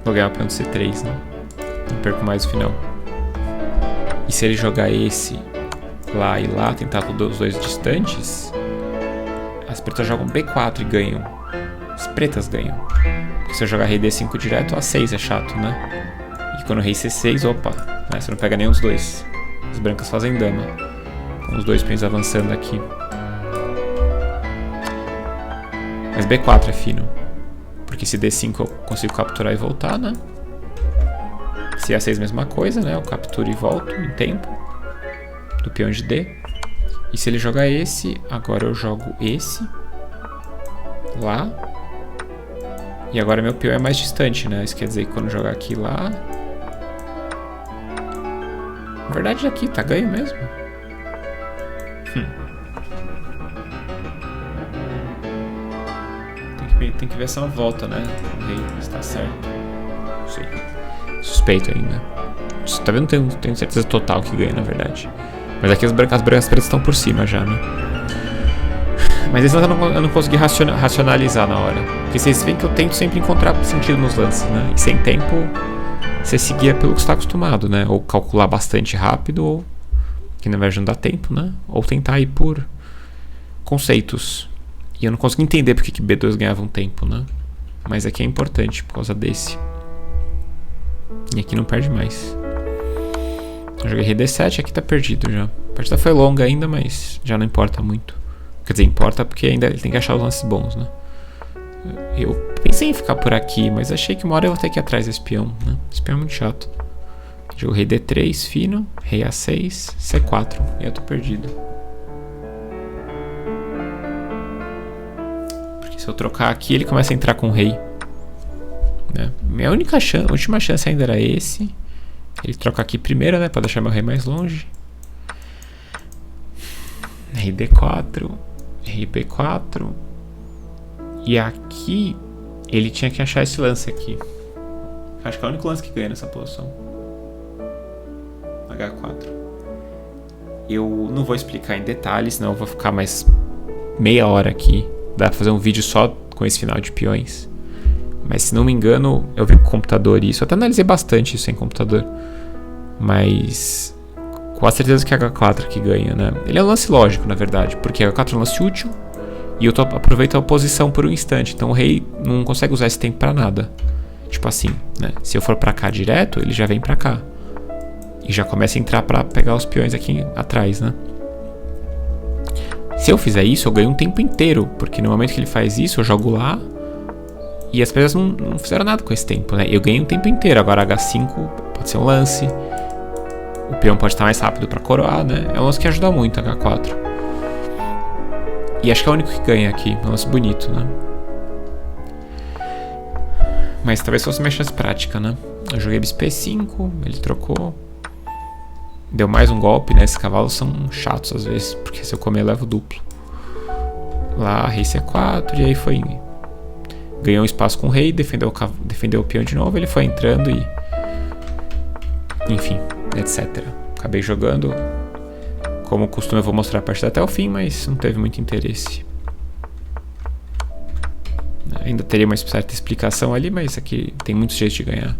vou ganhar o peão de C3, né? Não perco mais o final. E se ele jogar esse... lá e lá, tentar os dois distantes, as pretas jogam B4 e ganham. As pretas ganham. Porque se eu jogar rei D5 direto, A6 é chato, né? E quando o rei C6, opa, né? Você não pega nenhum dos dois. As brancas fazem dama. Com os dois peões avançando aqui. Mas B4 é fino. Porque se D5 eu consigo capturar e voltar, né? Se A6 mesma coisa, né? Eu capturo e volto em tempo. Do peão de D. E se ele jogar esse, agora eu jogo esse. Lá. E agora meu peão é mais distante, né? Isso quer dizer que quando eu jogar aqui lá... Na verdade aqui tá ganho mesmo. Tem que ver essa volta, né? O rei está certo. Não sei. Suspeito ainda. Tá vendo? Tenho certeza total que ganha, na verdade. Mas aqui as brancas pretas estão por cima já, né? Mas esse lance eu não consegui racionalizar na hora. Porque vocês veem que eu tento sempre encontrar sentido nos lances, né? E sem tempo, você seguia pelo que você está acostumado, né? Ou calcular bastante rápido, ou... que na verdade não dá tempo, né? Ou tentar ir por conceitos. E eu não consegui entender porque que B2 ganhava um tempo, né? Mas aqui é importante por causa desse. E aqui não perde mais. Eu joguei rei D7, aqui tá perdido já. A partida foi longa ainda, mas já não importa muito. Quer dizer, importa porque ainda ele tem que achar os lances bons, né? Eu pensei em ficar por aqui, mas achei que uma hora eu vou ter que ir atrás desse peão, né? Esse peão é muito chato. Jogo rei D3, fino, rei A6, C4. E eu tô perdido. Porque se eu trocar aqui, ele começa a entrar com o rei. Né? Minha última chance ainda era esse. Ele troca aqui primeiro, né? Pra deixar meu rei mais longe. Rei D4, rei B4. E aqui ele tinha que achar esse lance aqui. Acho que é o único lance que ganha nessa posição. H4. Eu não vou explicar em detalhes, senão eu vou ficar mais meia hora aqui. Dá pra fazer um vídeo só com esse final de peões. Mas se não me engano, eu vi com o computador isso. Eu até analisei bastante isso em computador. Mas com a certeza que é H4 que ganha, né? Ele é um lance lógico, na verdade. Porque H4 é um lance útil. E eu aproveito a oposição por um instante. Então o rei não consegue usar esse tempo pra nada. Tipo assim, né? Se eu for pra cá direto, ele já vem pra cá. E já começa a entrar pra pegar os peões aqui atrás, né? Se eu fizer isso, eu ganho um tempo inteiro. Porque no momento que ele faz isso, eu jogo lá. E as peças não fizeram nada com esse tempo, né? Eu ganhei um tempo inteiro. Agora H5 pode ser um lance. O peão pode estar mais rápido pra coroar, né? É um lance que ajuda muito, H4. E acho que é o único que ganha aqui. É um lance bonito, né? Mas talvez fosse minha chance prática, né? Eu joguei bispo E5, ele trocou. Deu mais um golpe, né? Esses cavalos são chatos às vezes, porque se eu comer eu levo duplo. Lá, rei C4, e aí foi... Ganhou um espaço com o rei, defendeu o peão de novo, ele foi entrando e... Enfim, etc. Acabei jogando. Como costume eu vou mostrar a partida até o fim, mas não teve muito interesse. Ainda teria uma certa explicação ali, mas aqui tem muitos jeitos de ganhar.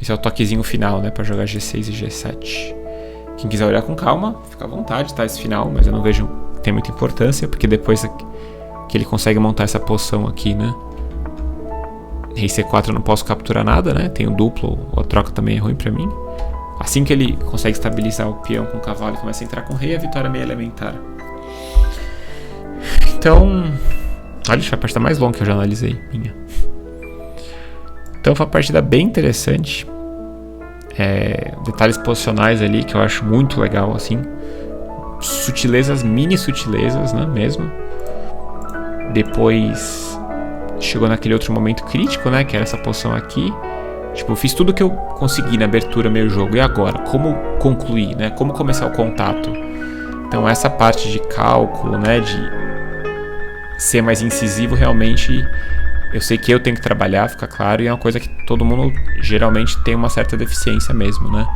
Esse é o toquezinho final, né? Pra jogar G6 e G7. Quem quiser olhar com calma, fica à vontade, tá? Esse final, mas eu não vejo que tem muita importância, porque depois que ele consegue montar essa posição aqui, né? Rei C4 eu não posso capturar nada, né? Tem o duplo, a troca também é ruim pra mim. Assim que ele consegue estabilizar o peão com o cavalo e começa a entrar com o rei, a vitória é meio elementar. Então... Olha, foi a partida mais longa que eu já analisei, minha. Então foi uma partida bem interessante. Detalhes posicionais ali que eu acho muito legal, assim. Sutilezas, mini sutilezas, né, mesmo. Depois chegou naquele outro momento crítico, né, que era essa posição aqui. Tipo, eu fiz tudo que eu consegui na abertura do meu jogo. E agora? Como concluir, né? Como começar o contato? Então essa parte de cálculo, né, de ser mais incisivo, realmente eu sei que eu tenho que trabalhar, fica claro, e é uma coisa que todo mundo geralmente tem uma certa deficiência mesmo, né?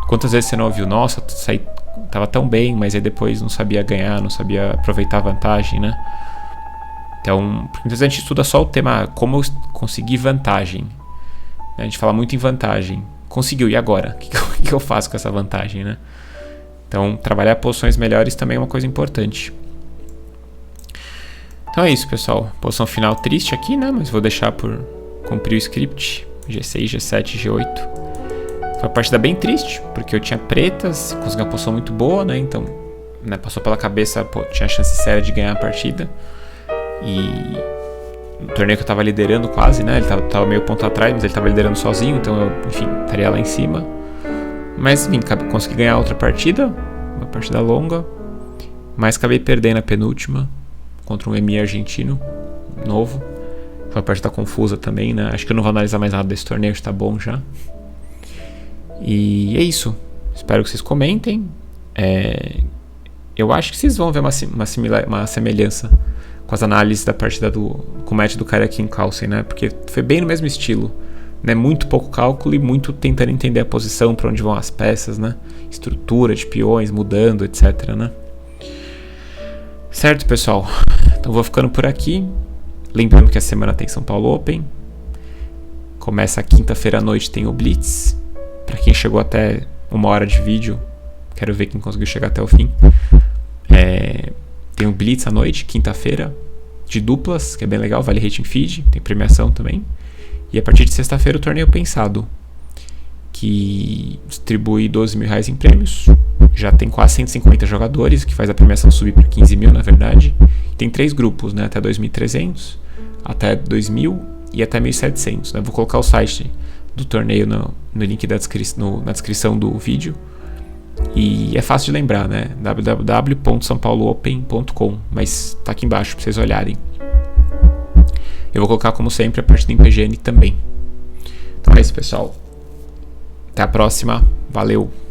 Quantas vezes você não ouviu, nossa, tava tão bem, mas aí depois não sabia ganhar, não sabia aproveitar a vantagem, né? Então, muitas vezes a gente estuda só o tema como conseguir vantagem. A gente fala muito em vantagem. Conseguiu, e agora? O que eu faço com essa vantagem, né? Então, trabalhar posições melhores também é uma coisa importante. Então é isso, pessoal. Posição final triste aqui, né? Mas vou deixar por cumprir o script. G6, G7, G8. Foi uma partida bem triste, porque eu tinha pretas, consegui uma posição muito boa, né? Então, né, passou pela cabeça, pô, tinha a chance séria de ganhar a partida. E no torneio que eu tava liderando quase, né? Ele tava meio ponto atrás, mas ele tava liderando sozinho, então eu, enfim, estaria lá em cima. Mas, enfim, consegui ganhar outra partida, uma partida longa. Mas acabei perdendo a penúltima contra um EMI argentino novo. Foi uma partida confusa também, né? Acho que eu não vou analisar mais nada desse torneio, está bom já. E é isso. Espero que vocês comentem. Eu acho que vocês vão ver uma semelhança com as análises da partida com o match do Karjakin Carlsen, né? Porque foi bem no mesmo estilo, né? Muito pouco cálculo e muito tentando entender a posição, para onde vão as peças, né? Estrutura de peões mudando, etc, né? Certo, pessoal? Então vou ficando por aqui. Lembrando que a semana tem São Paulo Open. Começa quinta-feira à noite, tem o Blitz. Para quem chegou até 1 hora de vídeo, quero ver quem conseguiu chegar até o fim. Tem o Blitz à noite, quinta-feira, de duplas, que é bem legal, vale rating feed, tem premiação também. E a partir de sexta-feira o torneio Pensado, que distribui R$12.000 em prêmios. Já tem quase 150 jogadores, que faz a premiação subir para 15 mil, na verdade. Tem 3 grupos, né, até 2.300. até 2.000 e até 1.700, né? Vou colocar o site do torneio no link na descrição do vídeo. E é fácil de lembrar, né? www.sampauloopen.com, mas tá aqui embaixo para vocês olharem. Eu vou colocar, como sempre, a parte do IMPGN também. Então é isso, pessoal. Até a próxima. Valeu!